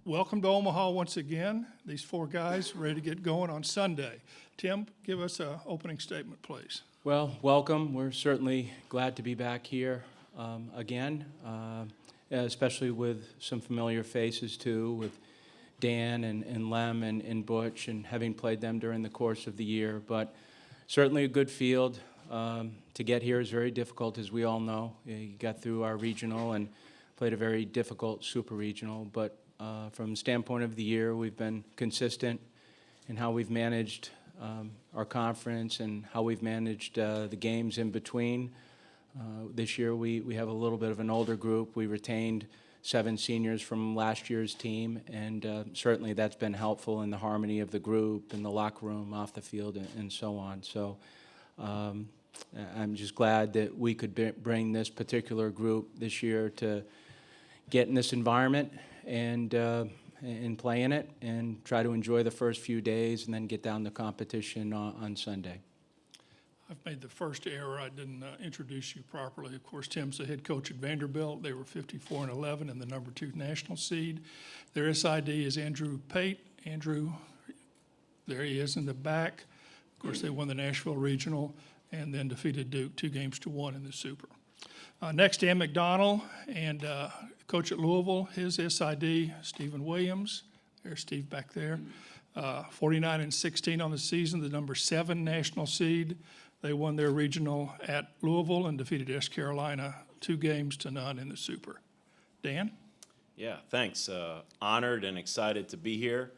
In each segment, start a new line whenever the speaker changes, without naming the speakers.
welcome to Omaha once again. These four guys ready to get going on Sunday. Tim, give us an opening statement, please.
Well, welcome. We're certainly glad to be back here again, especially with some familiar faces too, with Dan and Lem and Butch, and having played them during the course of the year. But certainly a good field. To get here is very difficult, as we all know. You got through our regional and played a very difficult super regional. But from the standpoint of the year, we've been consistent in how we've managed our conference and how we've managed the games in between. This year we have a little bit of an older group. We retained 7 seniors from last year's team, and certainly that's been helpful in the harmony of the group, in the locker room, off the field, and so on. So I'm just glad that we could bring this particular group this year to get in this environment and play in it and try to enjoy the first few days and then get down to competition on Sunday.
I've made the first error. I didn't introduce you properly. Of course, Tim's the head coach at Vanderbilt. They were 54-11 and the number 2 national seed. Their SID is Andrew Pate. Andrew, there he is in the back. Of course, they won the Nashville Regional and then defeated Duke 2-1 in the Super. Next, Dan McDonald, and coach at Louisville, his SID, Stephen Williams. There's Steve back there. 49-16 on the season, the number 7 national seed. They won their regional at Louisville and defeated East Carolina 2-0 in the Super. Dan?
Yeah, thanks. Honored and excited to be here.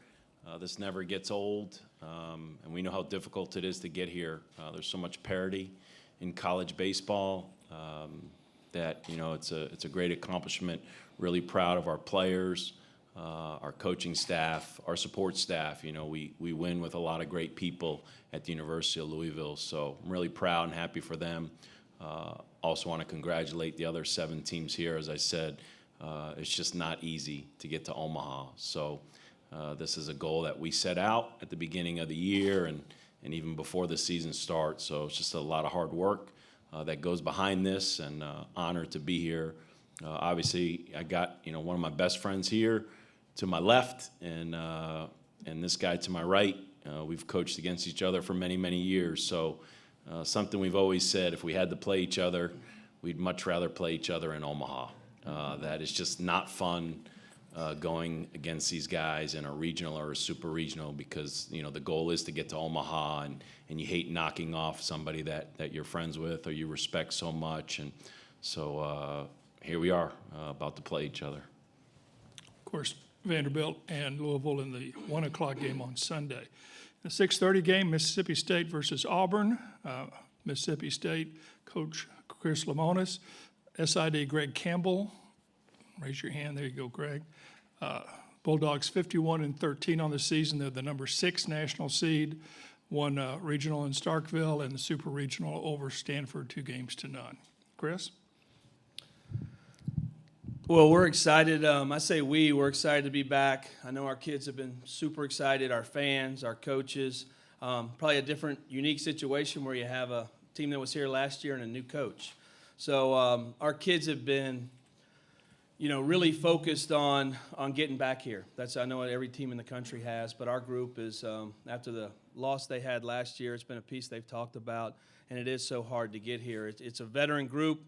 This never gets old, and we know how difficult it is to get here. There's so much parity in college baseball that, you know, it's a great accomplishment. Really proud of our players, our coaching staff, our support staff. You know, we win with a lot of great people at the University of Louisville, so I'm really proud and happy for them. Also want to congratulate the other 7 teams here. As I said, it's just not easy to get to Omaha. So this is a goal that we set out at the beginning of the year and even before the season starts. So it's just a lot of hard work that goes behind this, and honored to be here. Obviously, I got, you know, one of my best friends here to my left, and this guy to my right. We've coached against each other for many, many years. So something we've always said, if we had to play each other, we'd much rather play each other in Omaha. That is just not fun going against these guys in a regional or a super regional, because, you know, the goal is to get to Omaha, and you hate knocking off somebody that you're friends with or you respect so much. And so here we are about to play each other.
Of course, Vanderbilt and Louisville in the 1 o'clock game on Sunday. The 6:30 game, Mississippi State versus Auburn. Mississippi State coach Chris Lemonis, SID Greg Campbell. Raise your hand. There you go, Greg. Bulldogs 51-13 on the season. They're the number 6 national seed. Won regional in Starkville and the super regional over Stanford 2-0. Chris?
Well, we're excited. I say we're excited to be back. I know our kids have been super excited, our fans, our coaches. Probably a different, unique situation where you have a team that was here last year and a new coach. So our kids have been, you know, really focused on getting back here. That's, I know what every team in the country has, but our group is, after the loss they had last year, it's been a piece they've talked about, and it is so hard to get here. It's a veteran group.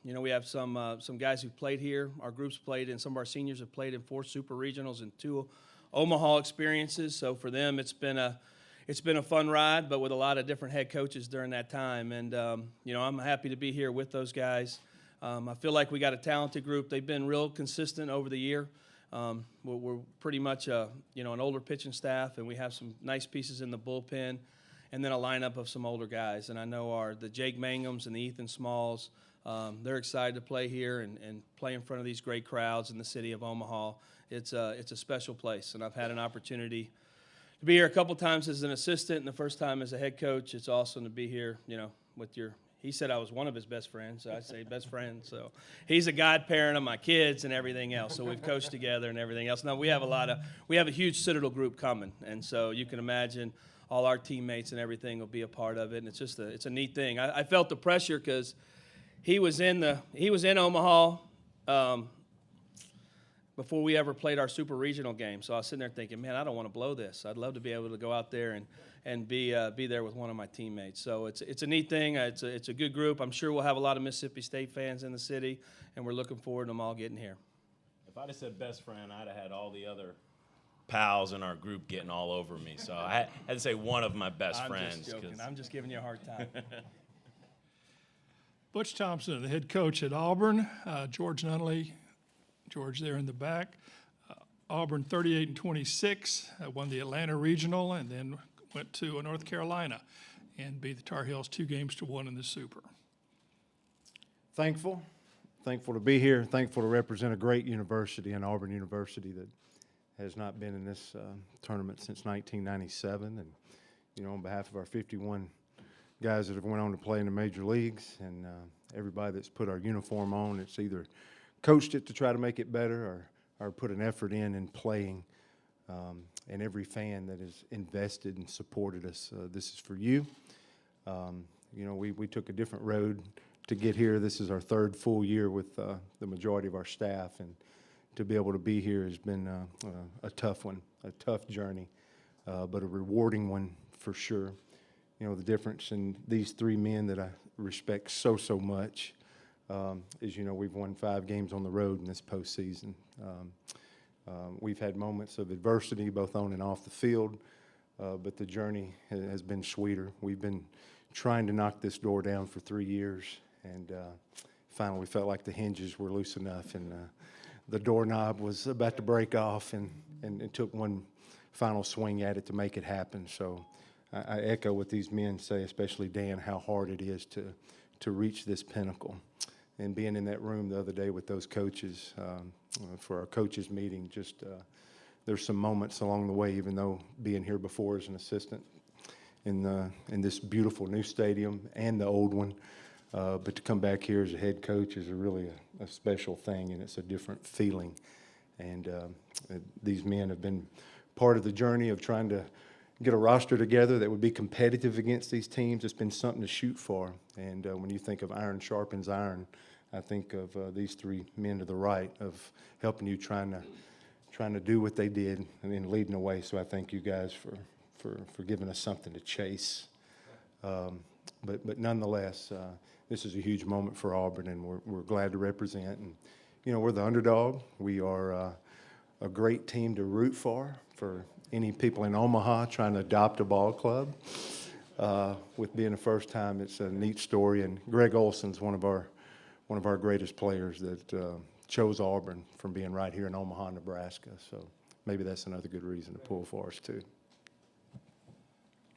You know, we have some guys who've played here. Our group's played, and some of our seniors have played in 4 super regionals and 2 Omaha experiences. So for them, it's been a fun ride, but with a lot of different head coaches during that time. And you know, I'm happy to be here with those guys. I feel like we got a talented group. They've been real consistent over the year. We're pretty much you know, an older pitching staff, and we have some nice pieces in the bullpen, and then a lineup of some older guys. And I know the Jake Manghams and the Ethan Smalls. They're excited to play here and play in front of these great crowds in the city of Omaha. It's a special place, and I've had an opportunity to be here a couple times as an assistant, and the first time as a head coach. It's awesome to be here, you know, with your. He said I was one of his best friends, so I say best friend. So he's a godparent of my kids and everything else. So we've coached together and everything else. Now we have a huge Citadel group coming, and so you can imagine all our teammates and everything will be a part of it. And it's just it's a neat thing. I felt the pressure because he was in Omaha before we ever played our super regional game. So I was sitting there thinking, man, I don't want to blow this. I'd love to be able to go out there and be there with one of my teammates. So it's a neat thing. It's a good group. I'm sure we'll have a lot of Mississippi State fans in the city, and we're looking forward to them all getting here.
If I'd have said best friend, I'd have had all the other pals in our group getting all over me. So I had to say one of my best friends.
I'm just joking.
'cause-
I'm just giving you a hard time.
Butch Thompson, the head coach at Auburn. George Nunley, George there in the back. Auburn 38-26, won the Atlanta Regional, and then went to North Carolina and beat the Tar Heels 2-1 in the Super.
Thankful to be here, thankful to represent a great university, and Auburn University that has not been in this tournament since 1997. And, you know, on behalf of our 51 guys that have went on to play in the major leagues and everybody that's put our uniform on, it's either coached it to try to make it better or put an effort in playing, and every fan that has invested and supported us, this is for you. You know, we took a different road to get here. This is our third full year with the majority of our staff, and to be able to be here has been a tough one, a tough journey, but a rewarding one for sure. You know, the difference in these three men that I respect so much is, you know, we've won 5 games on the road in this postseason. We've had moments of adversity, both on and off the field, but the journey has been sweeter. We've been trying to knock this door down for 3 years, and finally felt like the hinges were loose enough, and the doorknob was about to break off, and it took one final swing at it to make it happen. So I echo what these men say, especially Dan, how hard it is to reach this pinnacle. And being in that room the other day with those coaches for our coaches meeting, just there's some moments along the way, even though being here before as an assistant in this beautiful new stadium and the old one, but to come back here as a head coach is really a special thing, and it's a different feeling. And these men have been part of the journey of trying to get a roster together that would be competitive against these teams. It's been something to shoot for. And when you think of iron sharpens iron, I think of these three men to the right of helping you trying to do what they did and then leading the way. So I thank you guys for giving us something to chase. But nonetheless, this is a huge moment for Auburn, and we're glad to represent. And, you know, we're the underdog. We are a great team to root for any people in Omaha trying to adopt a ball club. With being the first time, it's a neat story. And Greg Olson's one of our greatest players that chose Auburn from being right here in Omaha, Nebraska. So maybe that's another good reason to pull for us too.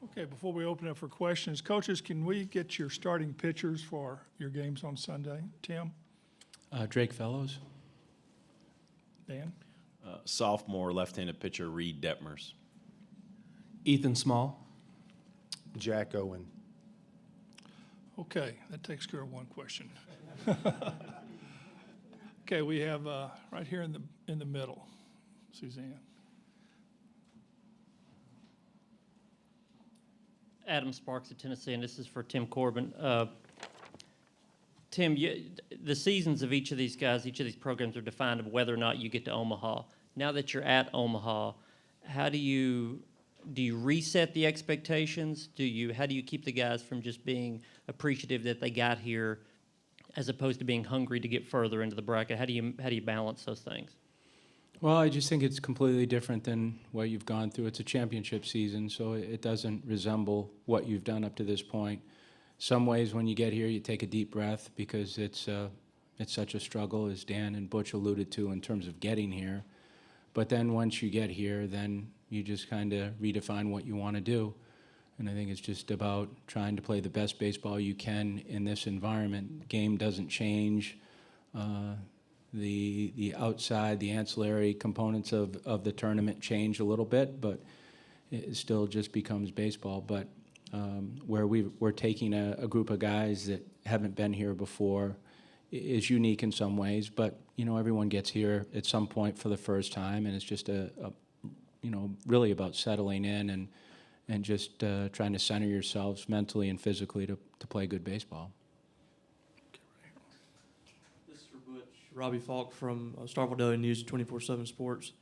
Okay, before we open up for questions, coaches, can we get your starting pitchers for your games on Sunday? Tim,
Drake Fellows.
Dan?
Sophomore left-handed pitcher Reed Detmers.
Ethan Small.
Jack Owen.
Okay, that takes care of one question. Okay, we have right here in the middle, Suzanne.
Adam Sparks of Tennessee, and this is for Tim Corbin. Tim, the seasons of each of these guys, each of these programs are defined of whether or not you get to Omaha. Now that you're at Omaha, how do you reset the expectations? How do you keep the guys from just being appreciative that they got here, as opposed to being hungry to get further into the bracket? How do you balance those things?
Well, I just think it's completely different than what you've gone through. It's a championship season, so it doesn't resemble what you've done up to this point. Some ways when you get here, you take a deep breath because it's such a struggle, as Dan and Butch alluded to, in terms of getting here. But then once you get here, then you just kind of redefine what you want to do. And I think it's just about trying to play the best baseball you can in this environment. The game doesn't change. The outside, the ancillary components of the tournament change a little bit, but it still just becomes baseball. But where we're taking a group of guys that haven't been here before is unique in some ways, but you know, everyone gets here at some point for the first time, and it's just really about settling in and just trying to center yourselves mentally and physically to play good baseball.
This is for Butch.
Robbie Falk from Starkville Daily News 24/7 Sports.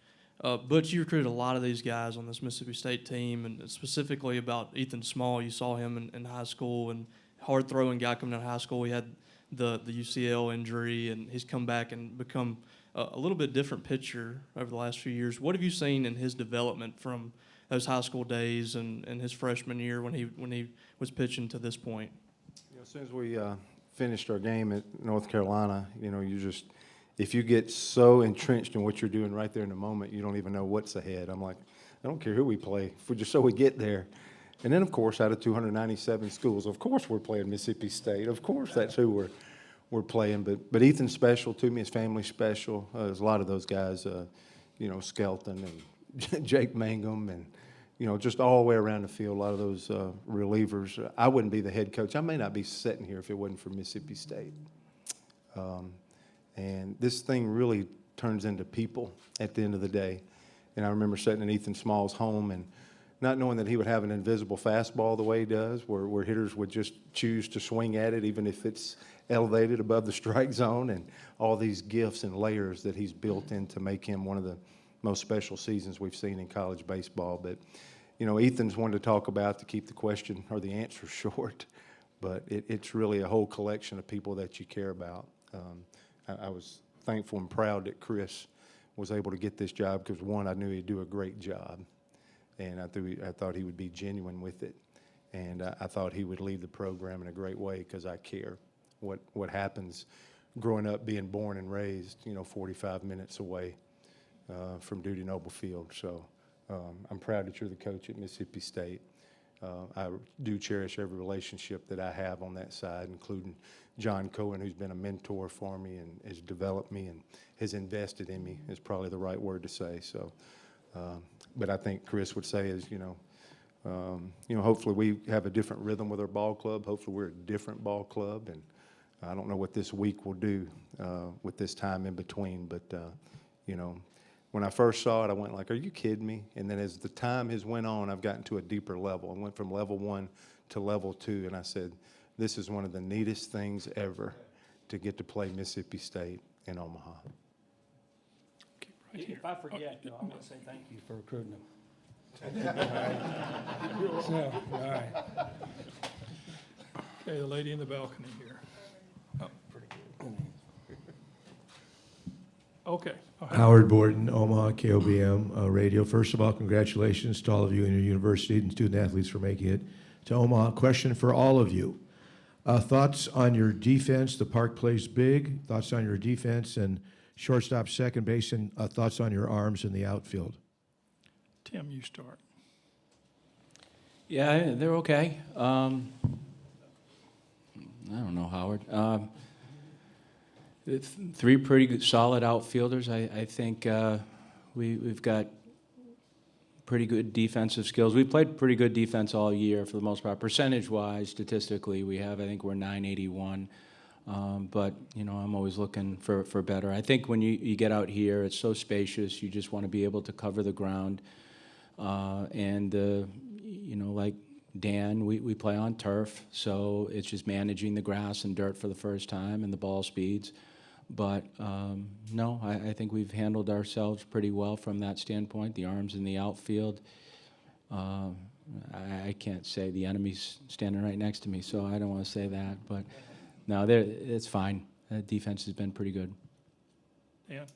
Butch, you recruited a lot of these guys on this Mississippi State team, and specifically about Ethan Small. You saw him in high school, and hard-throwing guy coming out of high school. He had the UCL injury, and he's come back and become a little bit different pitcher over the last few years. What have you seen in his development from those high school days and his freshman year when he was pitching to this point?
As soon as we finished our game at North Carolina, if you get so entrenched in what you're doing right there in the moment, you don't even know what's ahead. I'm like, I don't care who we play, if we just so we get there. And then, of course, out of 297 schools, of course we're playing Mississippi State. Of course that's who we're playing. But Ethan's special to me. His family's special. There's a lot of those guys, Skelton and Jake Mangum and, just all the way around the field, a lot of those relievers. I wouldn't be the head coach. I may not be sitting here if it wasn't for Mississippi State. And this thing really turns into people at the end of the day. And I remember sitting in Ethan Small's home and not knowing that he would have an invisible fastball the way he does, where hitters would just choose to swing at it even if it's elevated above the strike zone, and all these gifts and layers that he's built in to make him one of the most special seasons we've seen in college baseball. But, Ethan's one to talk about to keep the question or the answer short, but it's really a whole collection of people that you care about. I was thankful and proud that Chris was able to get this job because, one, I knew he'd do a great job, and I thought he would be genuine with it, and I thought he would lead the program in a great way because I care what happens growing up, being born and raised, 45 minutes away from Dudy Noble Field. So I'm proud that you're the coach at Mississippi State. I do cherish every relationship that I have on that side, including John Cohen, who's been a mentor for me and has developed me and has invested in me, is probably the right word to say. So, but I think Chris would say is, hopefully we have a different rhythm with our ball club. Hopefully we're a different ball club, and I don't know what this week will do with this time in between, but, when I first saw it, I went like, are you kidding me? And then as the time has went on, I've gotten to a deeper level. I went from level 1 to level 2, and I said, this is one of the neatest things ever to get to play Mississippi State in Omaha.
Okay, right here.
If I forget, though, I'm going to say thank you for recruiting them. So, all right.
Okay, the lady in the balcony here. Oh, pretty good. Okay.
Howard Borden, Omaha, KOBM Radio. First of all, congratulations to all of you and your university and student athletes for making it to Omaha. Question for all of you. Thoughts on your defense? The park plays big. Thoughts on your defense and shortstop, second base, and thoughts on your arms in the outfield?
Tim, you start.
Yeah, they're okay. I don't know, Howard. Three pretty good, solid outfielders. I think we've got pretty good defensive skills. We played pretty good defense all year for the most part. Percentage-wise, statistically, I think we're 981. But, I'm always looking for better. I think when you get out here, it's so spacious. You just want to be able to cover the ground. Like Dan, we play on turf, so it's just managing the grass and dirt for the first time and the ball speeds. But no, I think we've handled ourselves pretty well from that standpoint. The arms in the outfield, I can't say the enemy's standing right next to me, so I don't want to say that. But no, it's fine. The defense has been pretty good.
Dan?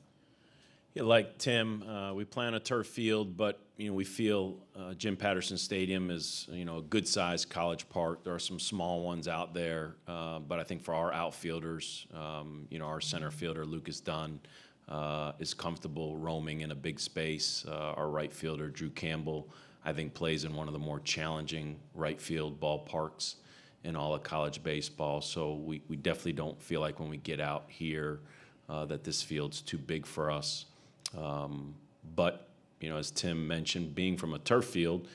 Yeah, like Tim, we play on a turf field, but we feel Jim Patterson Stadium is a good-sized college park. There are some small ones out there, but I think for our outfielders, our center fielder Lucas Dunn is comfortable roaming in a big space. Our right fielder Drew Campbell, I think, plays in one of the more challenging right field ballparks in all of college baseball. So we definitely don't feel like when we get out here that this field's too big for us. But, as Tim mentioned, being from a turf field,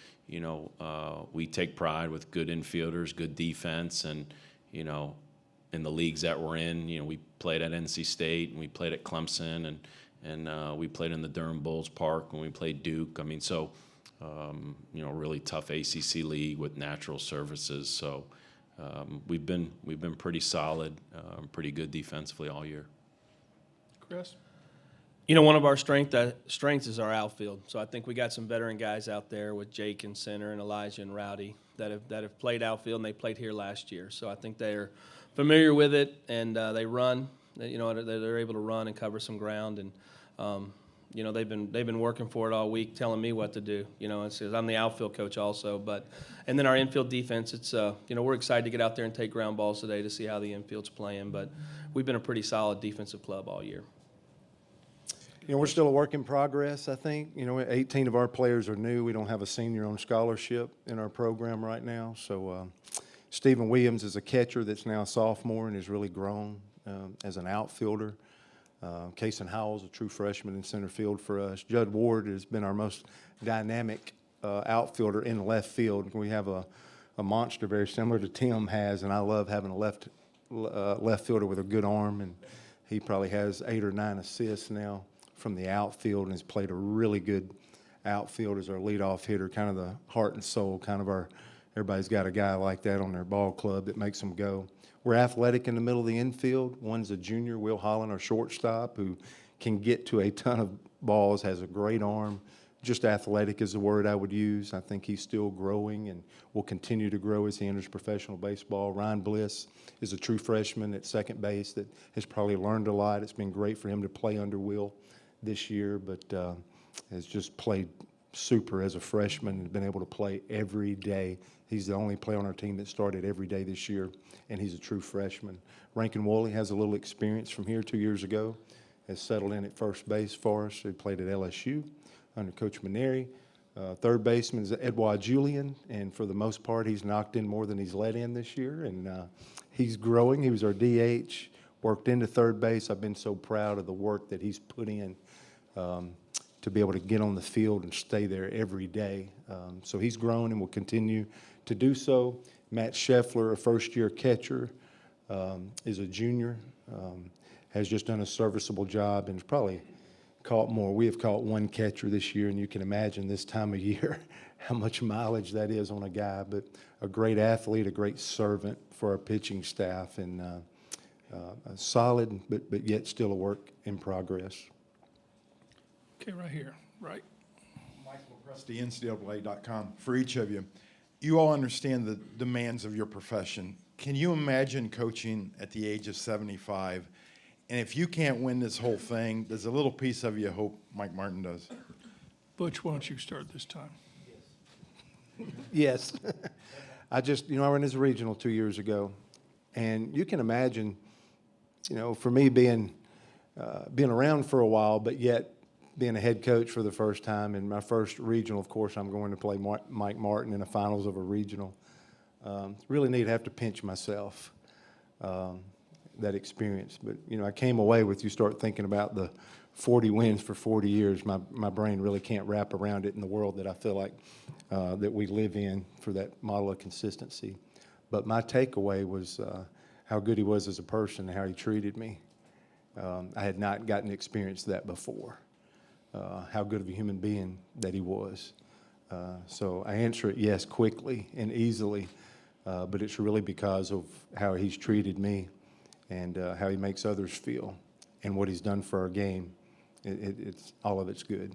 we take pride with good infielders, good defense, and, in the leagues that we're in, we played at NC State and we played at Clemson and we played in the Durham Bulls Park when we played Duke. Really tough ACC league with natural surfaces. So we've been pretty solid, pretty good defensively all year.
Chris?
You know, one of our strengths is our outfield. So I think we got some veteran guys out there with Jake in center and Elijah and Rowdy that have played outfield, and they played here last year. So I think they're familiar with it, and they run. You know, they're able to run and cover some ground, and you know, they've been working for it all week, telling me what to do. You know, it's, I'm the outfield coach also, and then our infield defense. It's you know, we're excited to get out there and take ground balls today to see how the infield's playing. But we've been a pretty solid defensive club all year.
You know, we're still a work in progress, I think. You know, 18 of our players are new. We don't have a senior on scholarship in our program right now. So Stephen Williams is a catcher that's now a sophomore and has really grown as an outfielder. Kason Howell's a true freshman in center field for us. Judd Ward has been our most dynamic outfielder in left field. We have a monster very similar to Tim has, and I love having a left fielder with a good arm, and he probably has 8 or 9 assists now from the outfield and has played a really good outfield as our leadoff hitter, kind of the heart and soul, kind of everybody's got a guy like that on their ball club that makes them go. We're athletic in the middle of the infield. One's a junior, Will Holland, our shortstop, who can get to a ton of balls, has a great arm. Just athletic is the word I would use. I think he's still growing and will continue to grow as he enters professional baseball. Ryan Bliss is a true freshman at second base that has probably learned a lot. It's been great for him to play under Will this year, but has just played super as a freshman and been able to play every day. He's the only player on our team that started every day this year, and he's a true freshman. Rankin Woolley has a little experience from here 2 years ago, has settled in at first base for us. He played at LSU under Coach Maneri. Third baseman is Edouard Julian, and for the most part, he's knocked in more than he's let in this year, and he's growing. He was our DH, worked into third base. I've been so proud of the work that he's put in to be able to get on the field and stay there every day. So he's grown and will continue to do so. Matt Scheffler, a first-year catcher, is a junior, has just done a serviceable job and has probably caught more. We have caught one catcher this year, and you can imagine this time of year how much mileage that is on a guy, but a great athlete, a great servant for our pitching staff, and a solid but yet still a work in progress.
Okay, right here, right.
Michael Presti, NCAA.com. For each of you, you all understand the demands of your profession. Can you imagine coaching at the age of 75? And if you can't win this whole thing, there's a little piece of you hope Mike Martin does.
Butch, why don't you start this time?
Yes. I ran as a regional 2 years ago, and you can imagine, you know, for me being around for a while, but yet being a head coach for the first time in my first regional. Of course, I'm going to play Mike Martin in the finals of a regional. Really neat to have to pinch myself, that experience. But, you know, I came away with, you start thinking about the 40 wins for 40 years, my brain really can't wrap around it in the world that I feel like that we live in for that model of consistency. But my takeaway was how good he was as a person and how he treated me. I had not gotten to experience that before, how good of a human being that he was. So I answer it yes quickly and easily, but it's really because of how he's treated me and how he makes others feel and what he's done for our game. It's all of it's good.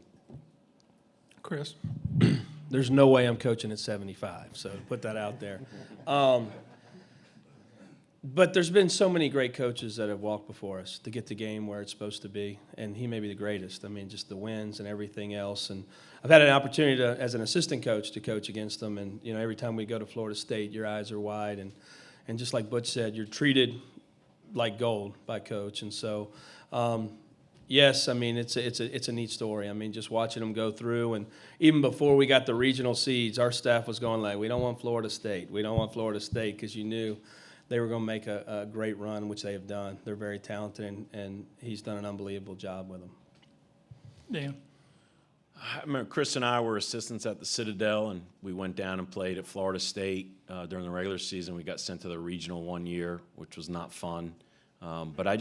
Chris?
There's no way I'm coaching at 75, so to put that out there. But there's been so many great coaches that have walked before us to get the game where it's supposed to be, and he may be the greatest. I mean, just the wins and everything else. And I've had an opportunity to, as an assistant coach, to coach against them. And, you know, every time we go to Florida State, your eyes are wide. And just like Butch said, you're treated like gold by Coach. And so, yes, I mean, it's a neat story. I mean, just watching them go through, and even before we got the regional seeds, our staff was going like, we don't want Florida State. We don't want Florida State, because you knew they were going to make a great run, which they have done. They're very talented, and he's done an unbelievable job with them.
Dan?
I remember Chris and I were assistants at the Citadel, and we went down and played at Florida State during the regular season. We got sent to the regional one year, which was not fun. But I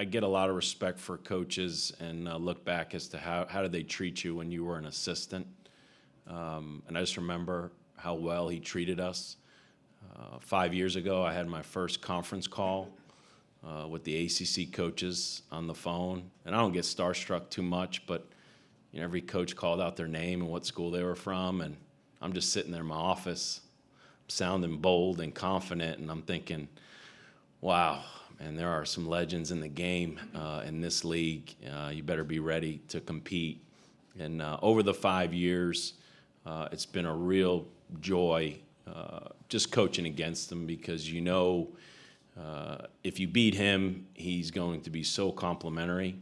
get a lot of respect for coaches and look back as to how did they treat you when you were an assistant. And I just remember how well he treated us. 5 years ago, I had my first conference call with the ACC coaches on the phone. And I don't get starstruck too much, but you know, every coach called out their name and what school they were from, and I'm just sitting there in my office, sounding bold and confident, and I'm thinking, wow, man, there are some legends in the game in this league. You better be ready to compete. And over the 5 years, it's been a real joy just coaching against them, because you know if you beat him, he's going to be so complimentary.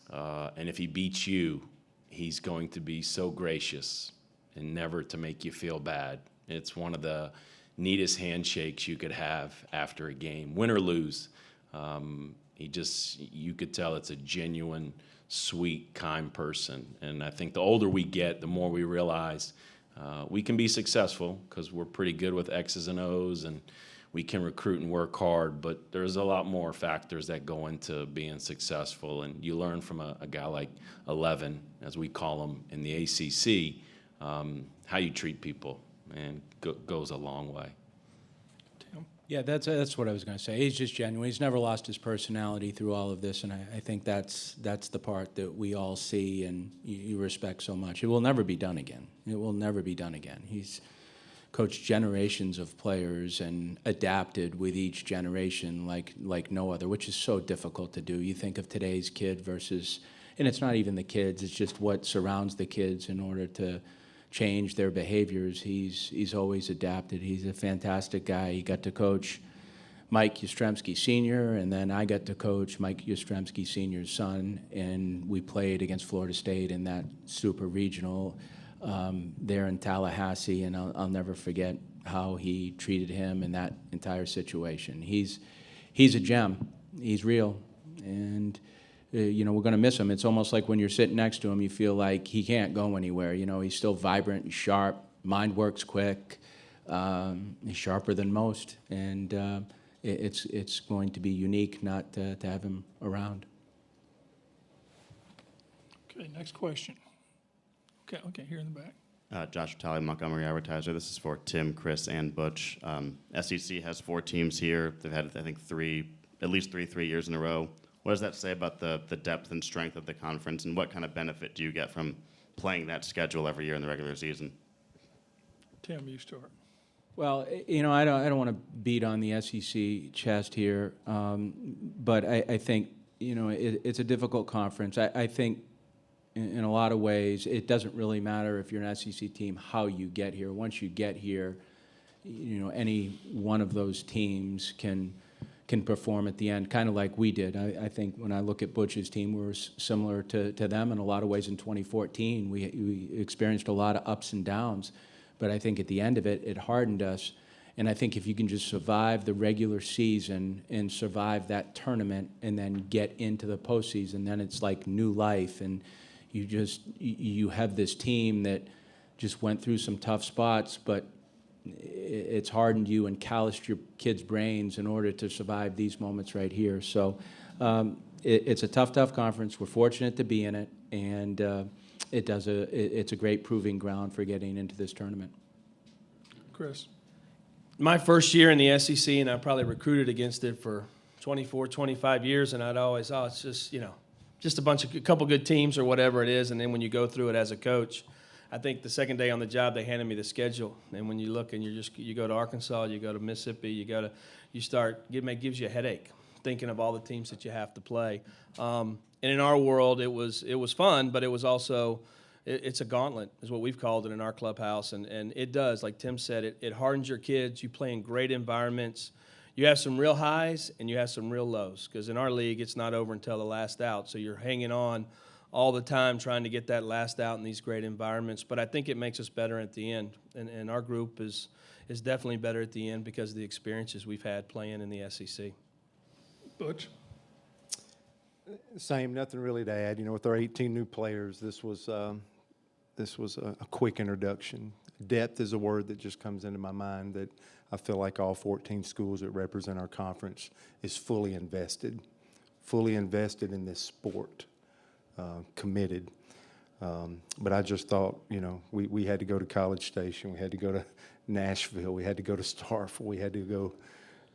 And if he beats you, he's going to be so gracious and never to make you feel bad. It's one of the neatest handshakes you could have after a game, win or lose. You could tell it's a genuine, sweet, kind person. And I think the older we get, the more we realize we can be successful, because we're pretty good with X's and O's, and we can recruit and work hard, but there's a lot more factors that go into being successful. And you learn from a guy like 11, as we call him in the ACC, how you treat people, and goes a long way.
Tim?
Yeah, that's what I was going to say. He's just genuine. He's never lost his personality through all of this, and I think that's the part that we all see and you respect so much. It will never be done again. It will never be done again. He's coached generations of players and adapted with each generation like no other, which is so difficult to do. You think of today's kid versus, and it's not even the kids, it's just what surrounds the kids in order to change their behaviors. He's always adapted. He's a fantastic guy. He got to coach Mike Yastrzemski Sr., and then I got to coach Mike Yastrzemski Sr.'s son, and we played against Florida State in that super regional there in Tallahassee, and I'll never forget how he treated him in that entire situation. He's a gem. He's real, and we're going to miss him. It's almost like when you're sitting next to him, you feel like he can't go anywhere. You know, he's still vibrant and sharp. Mind works quick. He's sharper than most, and it's going to be unique not to have him around.
Okay, next question. Okay, here in the back.
Josh Talley, Montgomery Advertiser. This is for Tim, Chris, and Butch. SEC has 4 teams here. They've had, I think, at least three years in a row. What does that say about the depth and strength of the conference, and what kind of benefit do you get from playing that schedule every year in the regular season?
Tim, you start.
Well, I don't want to beat on the SEC chest here, but I think it's a difficult conference. I think in a lot of ways it doesn't really matter if you're an SEC team how you get here. Once you get here, any one of those teams can perform at the end, kind of like we did. I think when I look at Butch's team, we were similar to them in a lot of ways in 2014. We experienced a lot of ups and downs, but I think at the end of it, it hardened us. And I think if you can just survive the regular season and survive that tournament and then get into the postseason, then it's like new life. And you have this team that just went through some tough spots, but it's hardened you and calloused your kids' brains in order to survive these moments right here. So it's a tough conference. We're fortunate to be in it, and it's a great proving ground for getting into this tournament.
Chris?
My first year in the SEC, and I probably recruited against it for 24, 25 years, and I'd always, it's just, just a couple good teams or whatever it is, and then when you go through it as a coach, I think the second day on the job they handed me the schedule, and when you look and you go to Arkansas, you go to Mississippi, it gives you a headache thinking of all the teams that you have to play. And in our world, it was fun, but it was also it's a gauntlet, is what we've called it in our clubhouse, and it does, like Tim said, it hardens your kids. You play in great environments. You have some real highs and you have some real lows, because in our league, it's not over until the last out. So you're hanging on all the time trying to get that last out in these great environments. But I think it makes us better at the end. And our group is definitely better at the end because of the experiences we've had playing in the SEC.
Butch?
Same, nothing really to add. With our 18 new players, this was a quick introduction. Depth is a word that just comes into my mind, that I feel like all 14 schools that represent our conference is fully invested in this sport, committed. But I just thought, we had to go to College Station, we had to go to Nashville, we had to go to Starkville, we had to go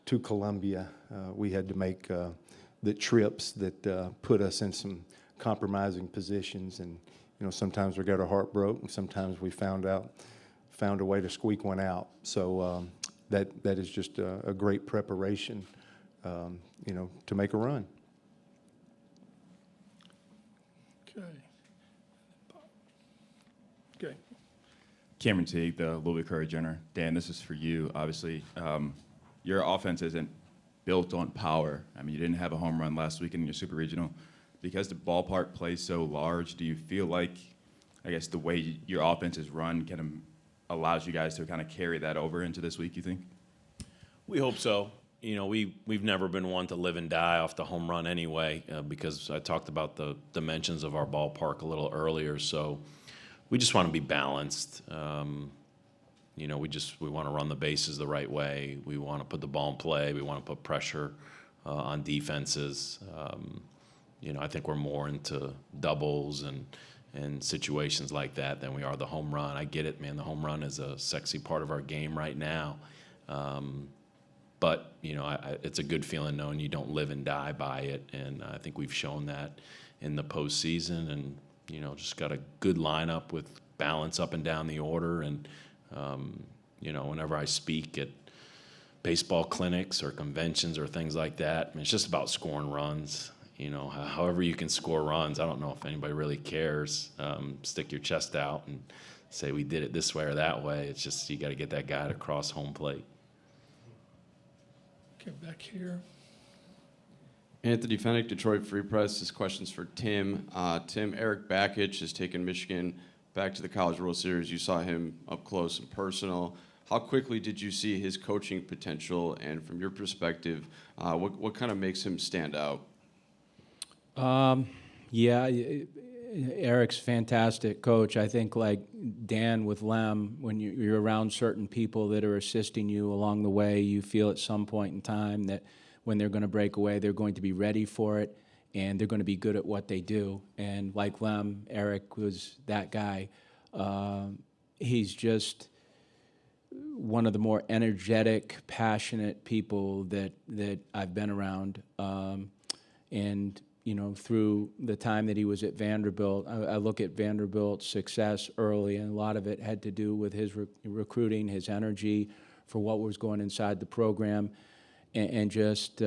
to Columbia. We had to make the trips that put us in some compromising positions, and sometimes we got our heart broke, and sometimes we found a way to squeak one out. So that is just a great preparation, to make a run.
Okay. Okay.
Cameron Teague, the Louisville Courier-Journal. Dan, this is for you. Obviously, your offense isn't built on power. I mean, you didn't have a home run last weekend in your super regional. Because the ballpark plays so large, do you feel like, I guess, the way your offense is run kind of allows you guys to kind of carry that over into this week, you think?
We hope so. We've never been one to live and die off the home run anyway, because I talked about the dimensions of our ballpark a little earlier. So we just want to be balanced. We want to run the bases the right way. We want to put the ball in play. We want to put pressure on defenses. I think we're more into doubles and situations like that than we are the home run. I get it, man. The home run is a sexy part of our game right now. But it's a good feeling knowing you don't live and die by it. And I think we've shown that in the postseason, and, just got a good lineup with balance up and down the order. And, whenever I speak at baseball clinics or conventions or things like that, it's just about scoring runs. However you can score runs. I don't know if anybody really cares. Stick your chest out and say we did it this way or that way. It's just you got to get that guy to cross home plate.
Okay, back here.
Anthony Fennick, Detroit Free Press. This question's for Tim. Tim, Eric Bakich has taken Michigan back to the College World Series. You saw him up close and personal. How quickly did you see his coaching potential? And from your perspective, what kind of makes him stand out?
Yeah, Eric's fantastic coach. I think like Dan with Lem, when you're around certain people that are assisting you along the way, you feel at some point in time that when they're going to break away, they're going to be ready for it, and they're going to be good at what they do. And like Lem, Eric was that guy. He's just one of the more energetic, passionate people that I've been around. And through the time that he was at Vanderbilt, I look at Vanderbilt's success early, and a lot of it had to do with his recruiting, his energy for what was going inside the program, and just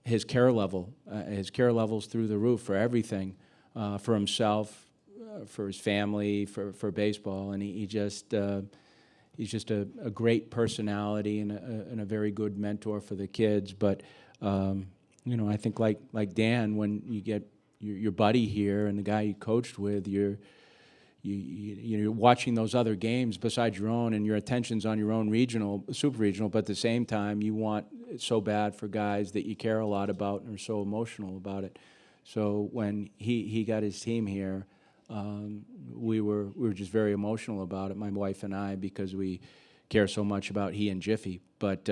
his care level. His care level's through the roof for everything, for himself, for his family, for baseball, and he's just a great personality and a very good mentor for the kids. But I think like Dan, when you get your buddy here and the guy you coached with, you're watching those other games besides your own, and your attention's on your own regional, super regional. But at the same time, you want it so bad for guys that you care a lot about and are so emotional about it. So when he got his team here, we were just very emotional about it, my wife and I, because we care so much about he and Jiffy. But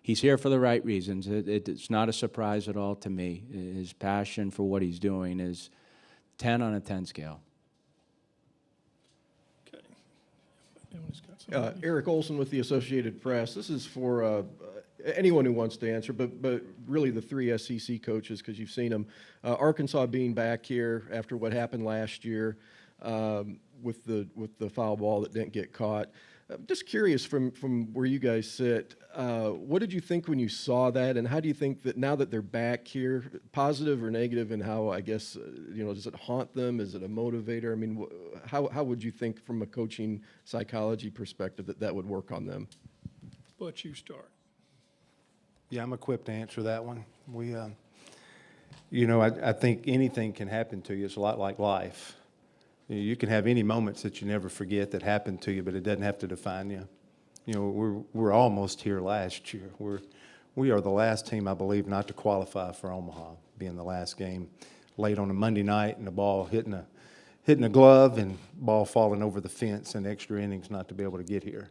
he's here for the right reasons. It's not a surprise at all to me. His passion for what he's doing is 10 on a 10 scale.
Okay. Anyone's got something?
Eric Olson with the Associated Press. This is for anyone who wants to answer, but really the three SEC coaches, because you've seen them. Arkansas being back here after what happened last year with the foul ball that didn't get caught. I'm just curious from where you guys sit, what did you think when you saw that, and how do you think that now that they're back here, positive or negative, and how, I guess, does it haunt them? Is it a motivator? I mean, how would you think from a coaching psychology perspective that would work on them?
But you start.
Yeah, I'm equipped to answer that one. We, I think anything can happen to you. It's a lot like life. You can have any moments that you never forget that happened to you, but it doesn't have to define you. We're almost here last year. We are the last team, I believe, not to qualify for Omaha, being the last game late on a Monday night, and the ball hitting a glove and ball falling over the fence in extra innings not to be able to get here.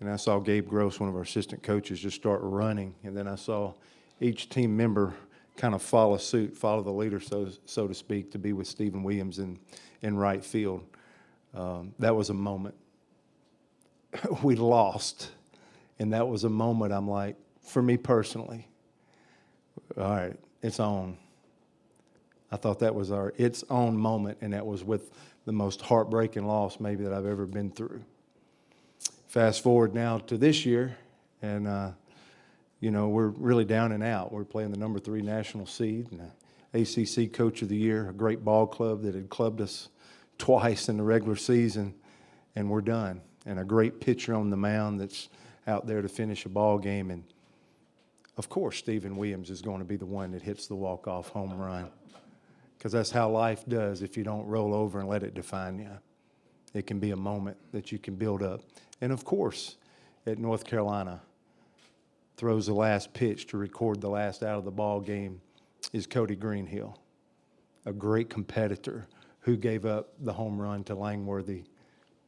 And I saw Gabe Gross, one of our assistant coaches, just start running, and then I saw each team member kind of follow suit, follow the leader, so to speak, to be with Stephen Williams in right field. That was a moment. We lost, And that was a moment I'm like, for me personally, all right, it's on. I thought that was our its own moment, and that was with the most heartbreaking loss maybe that I've ever been through. Fast forward now to this year, and we're really down and out. We're playing the number 3 national seed, and ACC Coach of the Year, a great ball club that had clubbed us twice in the regular season, and we're done. And a great pitcher on the mound that's out there to finish a ball game, and of course Stephen Williams is going to be the one that hits the walk-off home run, because that's how life does if you don't roll over and let it define you. It can be a moment that you can build up. And of course, at North Carolina, throws the last pitch to record the last out of the ball game is Cody Greenhill, a great competitor who gave up the home run to Langworthy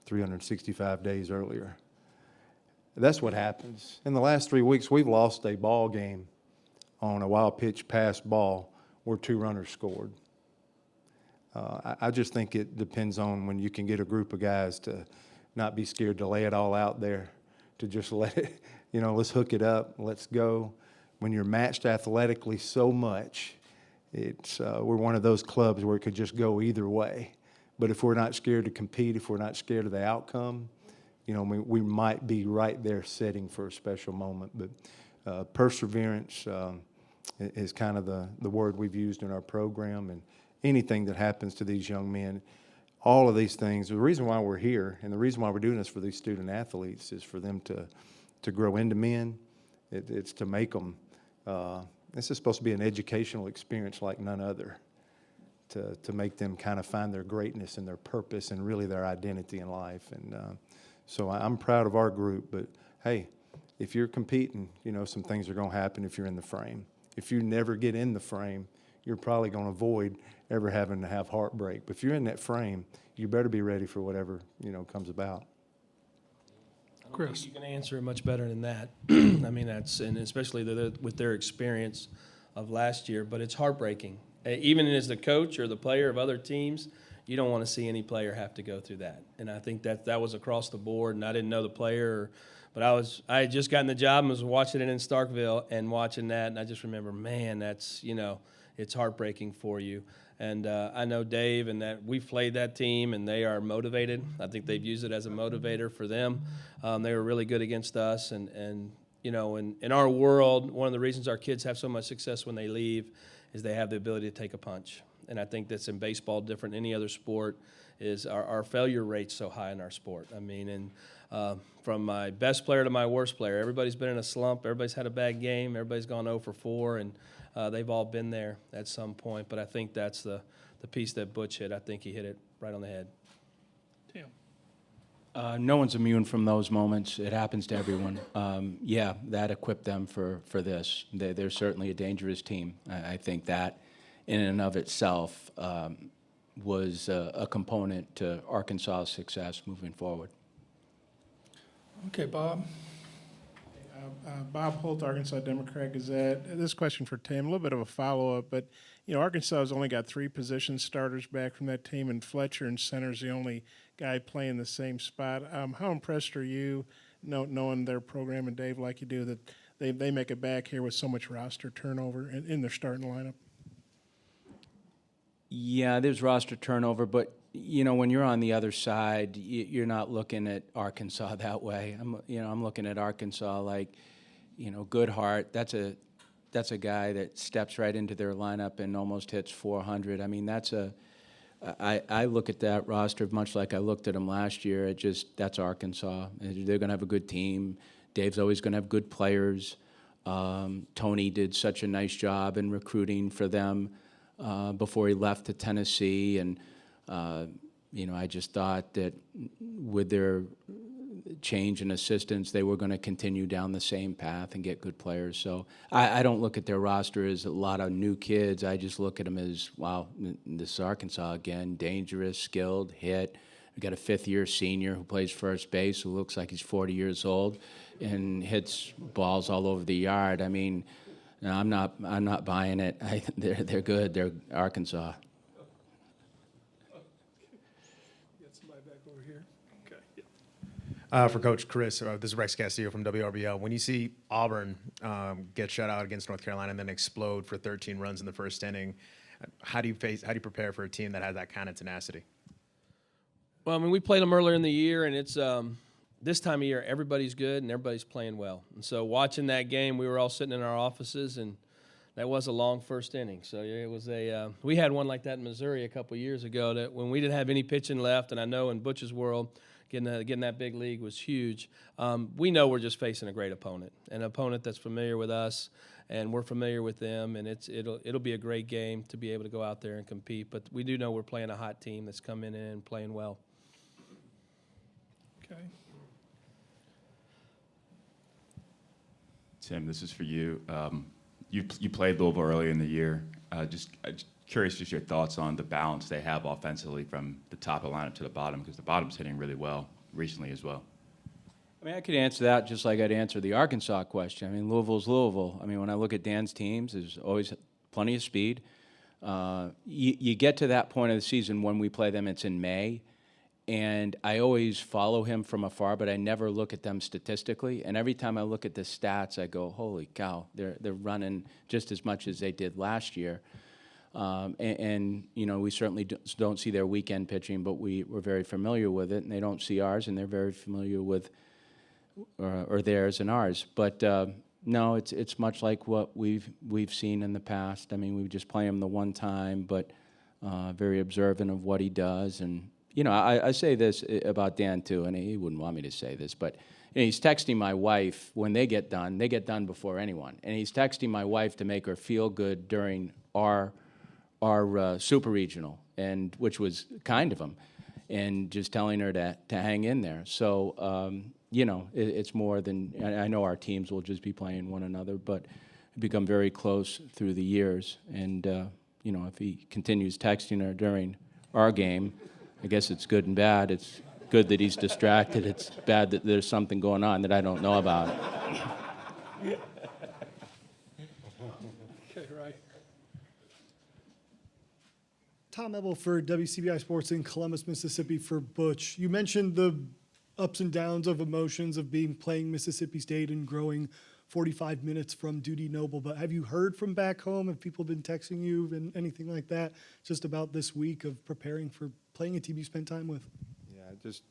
365 days earlier. That's what happens. In the last 3 weeks, we've lost a ball game on a wild pitch pass ball where 2 runners scored. I just think it depends on when you can get a group of guys to not be scared to lay it all out there, to just let it, let's hook it up, let's go. When you're matched athletically so much, we're one of those clubs where it could just go either way. But if we're not scared to compete, if we're not scared of the outcome, we might be right there setting for a special moment. But perseverance is kind of the word we've used in our program, and anything that happens to these young men, all of these things, the reason why we're here and the reason why we're doing this for these student athletes is for them to grow into men. It's to make them, this is supposed to be an educational experience like none other, to make them kind of find their greatness and their purpose and really their identity in life. And so I'm proud of our group, but hey, if you're competing, some things are going to happen if you're in the frame. If you never get in the frame, you're probably going to avoid ever having to have heartbreak. But if you're in that frame, you better be ready for whatever, comes about.
Chris.
You can answer it much better than that. I mean, and especially with their experience of last year, but it's heartbreaking. Even as the coach or the player of other teams, you don't want to see any player have to go through that. And I think that was across the board, and I didn't know the player, but I had just gotten the job and was watching it in Starkville and watching that, and I just remember, man, that's, it's heartbreaking for you. And I know Dave and that we've played that team, and they are motivated. I think they've used it as a motivator for them. They were really good against us. And in our world, one of the reasons our kids have so much success when they leave is they have the ability to take a punch. And I think that's in baseball different than any other sport, is our failure rate's so high in our sport. I mean, and from my best player to my worst player, everybody's been in a slump. Everybody's had a bad game. Everybody's gone 0 for 4, and they've all been there at some point, but I think that's the piece that Butch hit. I think he hit it right on the head.
Tim.
No one's immune from those moments. It happens to everyone. Yeah, that equipped them for this. They're certainly a dangerous team. I think that in and of itself was a component to Arkansas's success moving forward.
Okay, Bob.
Bob Holt, Arkansas Democrat Gazette. This question for Tim, a little bit of a follow-up, but Arkansas has only got 3 position starters back from that team, and Fletcher in center is the only guy playing the same spot. How impressed are you, knowing their program and Dave like you do, that they make it back here with so much roster turnover in their starting lineup?
Yeah, there's roster turnover, but when you're on the other side, you're not looking at Arkansas that way. I'm looking at Arkansas like, Goodhart. That's a guy that steps right into their lineup and almost hits 400. I mean, I look at that roster much like I looked at them last year. That's Arkansas. They're going to have a good team. Dave's always going to have good players. Tony did such a nice job in recruiting for them before he left to Tennessee, and I just thought that with their change in assistants, they were going to continue down the same path and get good players. So I don't look at their roster as a lot of new kids. I just look at them as, wow, this is Arkansas again, dangerous, skilled, hit. We got a 5th-year senior who plays first base who looks like he's 40 years old and hits balls all over the yard. I mean, I'm not buying it. They're good. They're Arkansas.
For Coach Chris, this is Rex Castillo from WRBL. When you see Auburn get shut out against North Carolina and then explode for 13 runs in the first inning, how do you prepare for a team that has that kind of tenacity?
Well, I mean, we played them earlier in the year, and it's this time of year, everybody's good and everybody's playing well. And so watching that game, we were all sitting in our offices, and that was a long first inning. So it was we had one like that in Missouri a couple years ago that when we didn't have any pitching left, and I know in Butch's world, getting that big league was huge. We know we're just facing a great opponent, an opponent that's familiar with us, and we're familiar with them, and it'll be a great game to be able to go out there and compete. But we do know we're playing a hot team that's coming in and playing well.
Okay.
Tim, this is for you. You played Louisville early in the year. Just curious, just your thoughts on the balance they have offensively from the top of the lineup to the bottom, because the bottom's hitting really well recently as well.
I mean, I could answer that just like I'd answer the Arkansas question. I mean, Louisville's Louisville. I mean, when I look at Dan's teams, there's always plenty of speed. You get to that point of the season when we play them, it's in May, and I always follow him from afar, but I never look at them statistically. And every time I look at the stats, I go, holy cow, they're running just as much as they did last year. And you know, we certainly don't see their weekend pitching, but we're very familiar with it, and they don't see ours, and they're very familiar with or theirs and ours. But no, it's much like what we've seen in the past. I mean, we just play him the one time, but very observant of what he does. And you know, I say this about Dan too, and he wouldn't want me to say this, but you know, he's texting my wife when they get done before anyone, and he's texting my wife to make her feel good during our super regional, and which was kind of him, and just telling her to hang in there. So you know, it's more than, I know our teams will just be playing one another, but become very close through the years. And you know, if he continues texting her during our game, I guess it's good and bad. It's good that he's distracted. It's bad that there's something going on that I don't know about.
Okay, right.
Tom Ebel for WCBI Sports in Columbus, Mississippi for Butch. You mentioned the ups and downs of emotions of playing Mississippi State and growing 45 minutes from Dudy Noble, but have you heard from back home? Have people been texting you and anything like that just about this week of preparing for playing a team you spent time with?
Yeah, just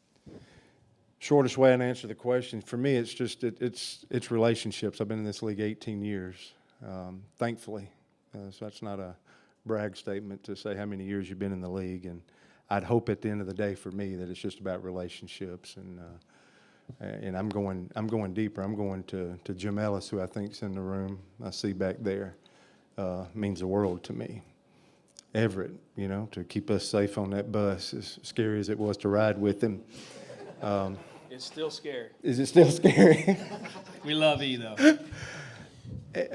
shortest way to answer the question. For me, it's just it's relationships. I've been in this league 18 years, thankfully. So that's not a brag statement to say how many years you've been in the league. And I'd hope at the end of the day for me that it's just about relationships. And I'm going deeper. I'm going to Jim Ellis, who I think's in the room. I see back there. Means the world to me. Everett, you know, to keep us safe on that bus, as scary as it was to ride with him.
It's still scary.
Is it still scary?
We love E, though.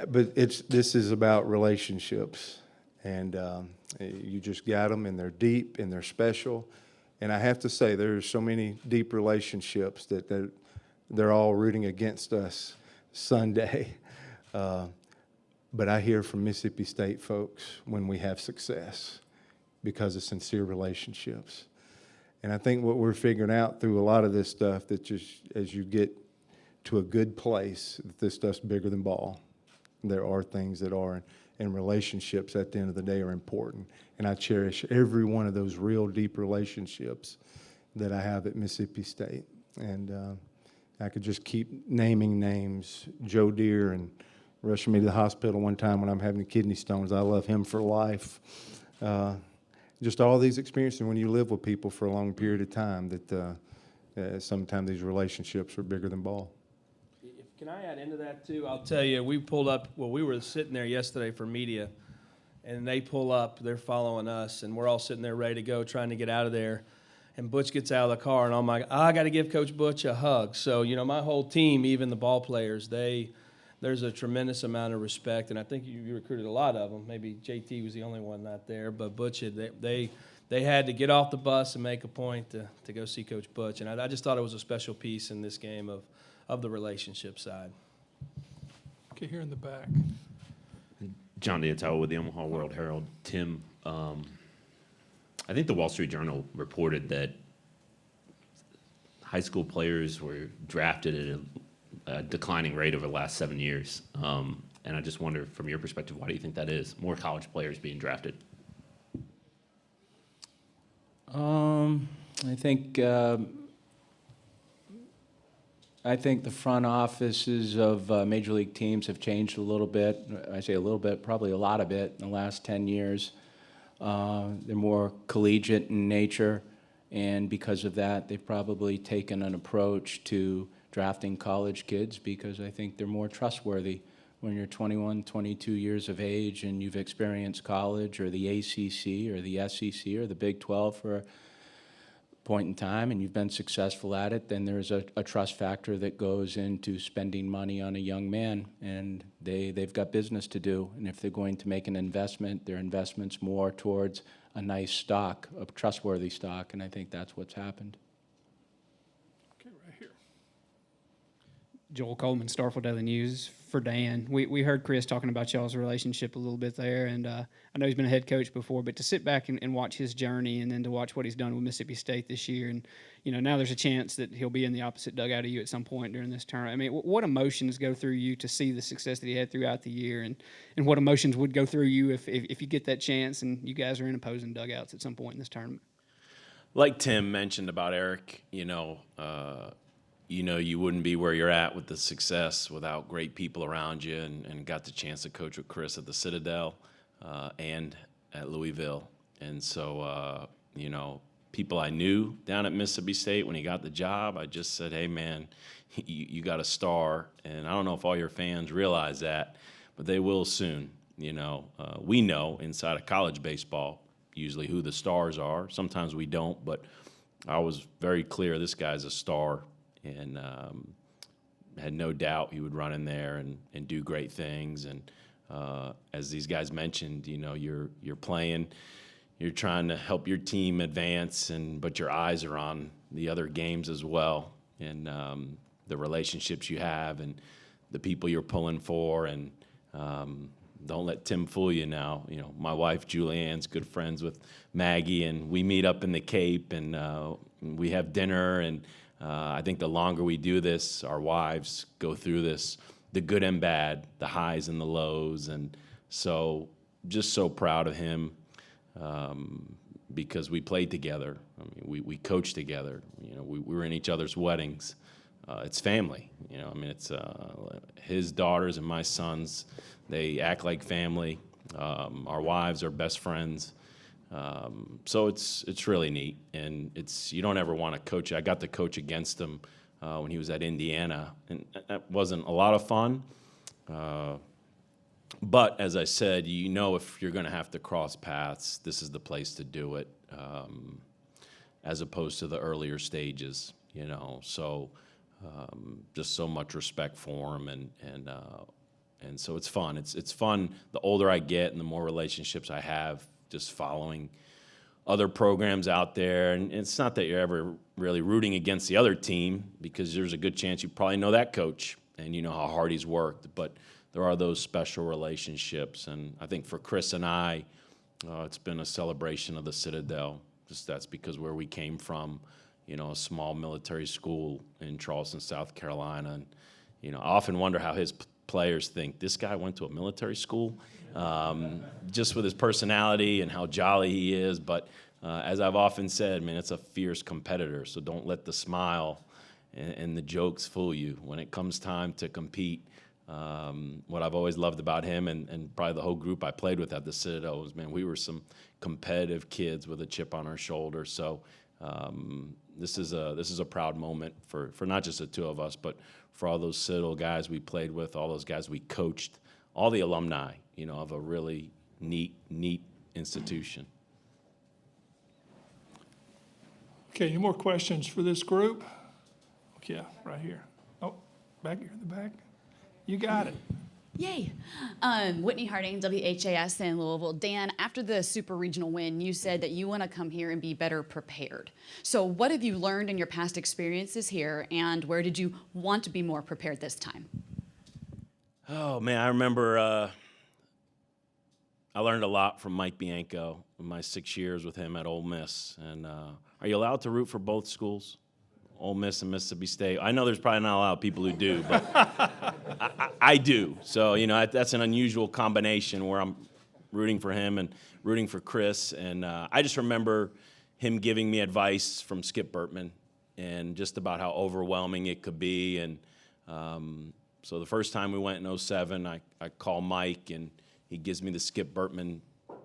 But this is about relationships, and you just got them, and they're deep, and they're special. And I have to say, there's so many deep relationships that they're all rooting against us Sunday. But I hear from Mississippi State folks when we have success because of sincere relationships. And I think what we're figuring out through a lot of this stuff, that just as you get to a good place, that this stuff's bigger than ball. There are things that are, and relationships at the end of the day are important. And I cherish every one of those real deep relationships that I have at Mississippi State. And I could just keep naming names. Joe Deere and rushing me to the hospital one time when I'm having kidney stones. I love him for life. Just all these experiences when you live with people for a long period of time, that sometimes these relationships are bigger than ball.
Can I add into that, too? I'll tell you, we pulled up, we were sitting there yesterday for media, and they pull up, they're following us, and we're all sitting there ready to go, trying to get out of there. And Butch gets out of the car, and I'm like, I got to give Coach Butch a hug. So, you know, my whole team, even the ball players, there's a tremendous amount of respect, and I think you recruited a lot of them. Maybe JT was the only one not there, but Butch, they had to get off the bus and make a point to go see Coach Butch. And I just thought it was a special piece in this game of the relationship side.
Okay, here in the back.
John D'Antello with the Omaha World Herald. Tim, I think the Wall Street Journal reported that high school players were drafted at a declining rate over the last 7 years. And I just wonder, from your perspective, why do you think that is? More college players being drafted.
I think the front offices of major league teams have changed a little bit. I say a little bit, probably a lot of it in the last 10 years. They're more collegiate in nature, and because of that, they've probably taken an approach to drafting college kids because I think they're more trustworthy. When you're 21, 22 years of age and you've experienced college or the ACC or the SEC or the Big 12 for a point in time and you've been successful at it, then there's a trust factor that goes into spending money on a young man, and they've got business to do. And if they're going to make an investment, their investment's more towards a nice stock, a trustworthy stock, and I think that's what's happened.
Okay, right here.
Joel Coleman, Starkville Daily News. For Dan, we heard Chris talking about y'all's relationship a little bit there, and I know he's been a head coach before, but to sit back and watch his journey and then to watch what he's done with Mississippi State this year, and now there's a chance that he'll be in the opposite dugout of you at some point during this tournament. I mean, what emotions go through you to see the success that he had throughout the year, and what emotions would go through you if you get that chance and you guys are in opposing dugouts at some point in this tournament?
Like Tim mentioned about Eric, you wouldn't be where you're at with the success without great people around you, and got the chance to coach with Chris at the Citadel and at Louisville. And so, people I knew down at Mississippi State when he got the job, I just said, hey, man, you got a star. And I don't know if all your fans realize that, but they will soon. We know inside of college baseball usually who the stars are. Sometimes we don't, but I was very clear this guy's a star. And had no doubt he would run in there and do great things. And as these guys mentioned, you're playing, you're trying to help your team advance, but your eyes are on the other games as well, and the relationships you have and the people you're pulling for. And don't let Tim fool you now. My wife Julianne's good friends with Maggie, and we meet up in the Cape, and we have dinner. And I think the longer we do this, our wives go through this, the good and bad, the highs and the lows. And so just so proud of him because we played together. I mean, we coached together. We were in each other's weddings. It's family. It's his daughters and my sons. They act like family. Our wives are best friends. So it's really neat, and you don't ever want to coach. I got to coach against him when he was at Indiana, and that wasn't a lot of fun. But as I said, if you're going to have to cross paths, this is the place to do it, as opposed to the earlier stages. So just so much respect for him, and so it's fun. It's fun. The older I get, and the more relationships I have, just following other programs out there. And it's not that you're ever really rooting against the other team, because there's a good chance you probably know that coach and you know how hard he's worked. But there are those special relationships. And I think for Chris and I, it's been a celebration of the Citadel. That's because where we came from, a small military school in Charleston, South Carolina. And, I often wonder how his players think, this guy went to a military school? Just with his personality and how jolly he is. But as I've often said, man, it's a fierce competitor. So don't let the smile and the jokes fool you. When it comes time to compete, what I've always loved about him and probably the whole group I played with at the Citadel was, man, we were some competitive kids with a chip on our shoulder. So this is a proud moment for not just the two of us, but for all those Citadel guys we played with, all those guys we coached, all the alumni, of a really neat institution.
Okay, any more questions for this group? Yeah, right here. Oh, back here in the back. You got it.
Yay. Whitney Harding, WHAS in Louisville. Dan, after the super regional win, you said that you want to come here and be better prepared. So what have you learned in your past experiences here, and where did you want to be more prepared this time?
Oh, man, I remember I learned a lot from Mike Bianco in my 6 years with him at Ole Miss. And are you allowed to root for both schools? Ole Miss and Mississippi State. I know there's probably not a lot of people who do, but I do. So, that's an unusual combination where I'm rooting for him and rooting for Chris. And I just remember him giving me advice from Skip Bertman and just about how overwhelming it could be. And so the first time we went in 2007, I call Mike, and he gives me the Skip Bertman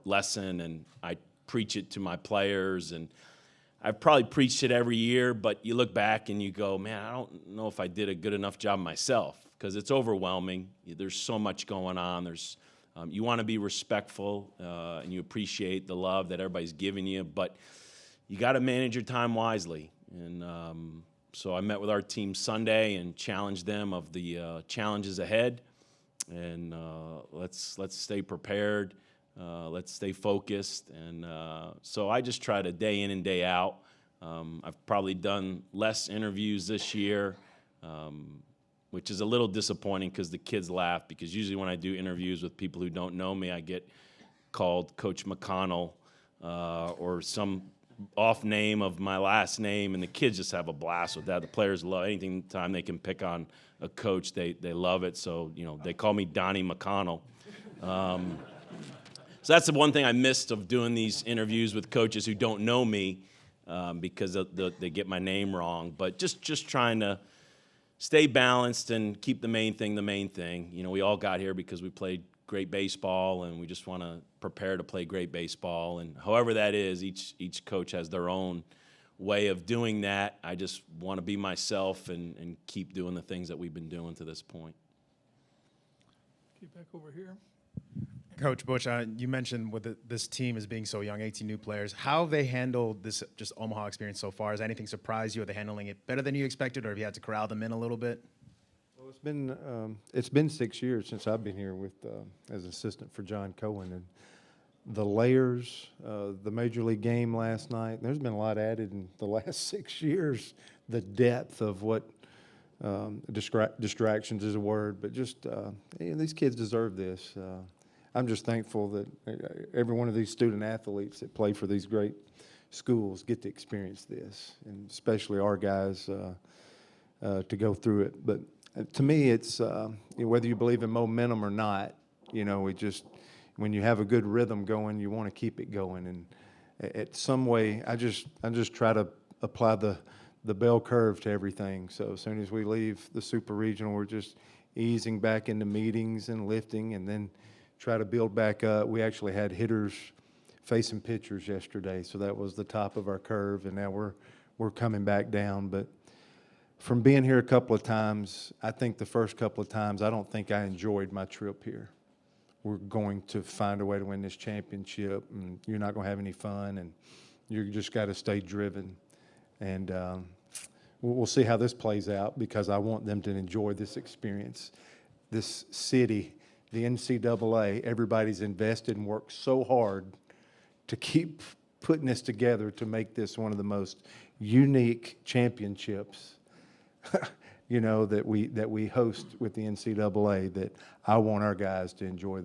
lesson, and I preach it to my players. And I've probably preached it every year, but you look back and you go, man, I don't know if I did a good enough job myself, because it's overwhelming. There's so much going on. You want to be respectful, and you appreciate the love that everybody's giving you, but you got to manage your time wisely. And so I met with our team Sunday and challenged them of the challenges ahead. And let's stay prepared. Let's stay focused. And so I just try to day in and day out. I've probably done less interviews this year, which is a little disappointing because the kids laugh, because usually when I do interviews with people who don't know me, I get called Coach McConnell or some off name of my last name, and the kids just have a blast with that. The players love anything time they can pick on a coach, they love it. So, they call me Donnie McConnell. So that's the one thing I missed of doing these interviews with coaches who don't know me, because they get my name wrong. But just trying to stay balanced and keep the main thing the main thing. We all got here because we played great baseball, and we just want to prepare to play great baseball. And however that is, each coach has their own way of doing that. I just want to be myself and keep doing the things that we've been doing to this point.
Get back over here.
Coach Butch, you mentioned with this team as being so young, 18 new players, how have they handled this just Omaha experience so far? Has anything surprised you? Are they handling it better than you expected, or have you had to corral them in a little bit?
Well, it's been 6 years since I've been here as assistant for John Cohen, and the layers, the major league game last night. There's been a lot added in the last 6 years. The depth of what distractions is a word, but just these kids deserve this. I'm just thankful that every one of these student athletes that play for these great schools get to experience this, and especially our guys to go through it. But to me, it's whether you believe in momentum or not, when you have a good rhythm going, you want to keep it going. And at some way, I just try to apply the bell curve to everything. So as soon as we leave the super regional, we're just easing back into meetings and lifting, and then try to build back up. We actually had hitters facing pitchers yesterday, so that was the top of our curve, and now we're coming back down. But from being here a couple of times, I think the first couple of times, I don't think I enjoyed my trip here. We're going to find a way to win this championship, and you're not going to have any fun, and you just got to stay driven. And we'll see how this plays out, because I want them to enjoy this experience. This city, the NCAA, everybody's invested and worked so hard to keep putting this together to make this one of the most unique championships that we host with the NCAA, that I want our guys to enjoy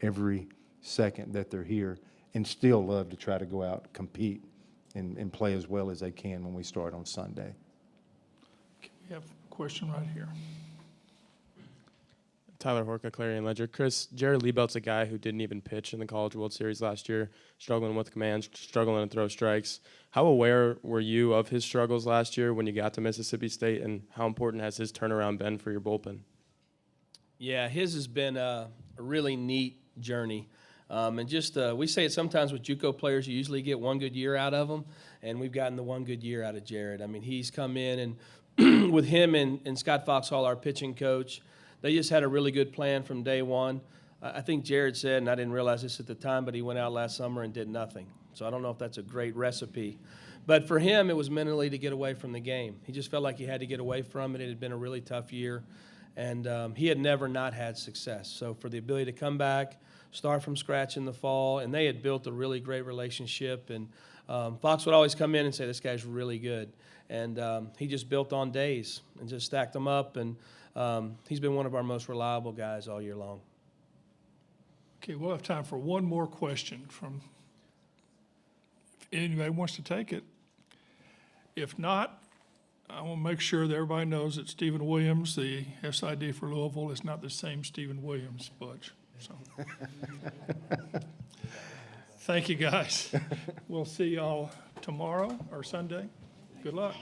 every second that they're here, and still love to try to go out and compete and play as well as they can when we start on Sunday.
We have a question right here.
Tyler Horka, Clarion Ledger. Chris, Jared Liebelt's a guy who didn't even pitch in the College World Series last year, struggling with commands, struggling to throw strikes. How aware were you of his struggles last year when you got to Mississippi State, and how important has his turnaround been for your bullpen?
Yeah, his has been a really neat journey. And just we say it sometimes with JUCO players, you usually get one good year out of them, and we've gotten the one good year out of Jared. I mean, he's come in, and with him and Scott Foxhall, our pitching coach, they just had a really good plan from day one. I think Jared said, and I didn't realize this at the time, but he went out last summer and did nothing. So I don't know if that's a great recipe. But for him, it was mentally to get away from the game. He just felt like he had to get away from it. It had been a really tough year, and he had never not had success. So for the ability to come back, start from scratch in the fall, and they had built a really great relationship. And Fox would always come in and say, this guy's really good. And he just built on days and just stacked them up. And he's been one of our most reliable guys all year long.
Okay, we'll have time for one more question from, if anybody wants to take it. If not, I want to make sure that everybody knows that Stephen Williams, the SID for Louisville, is not the same Stephen Williams, Butch. So, thank you, guys. We'll see y'all tomorrow or Sunday. Good luck.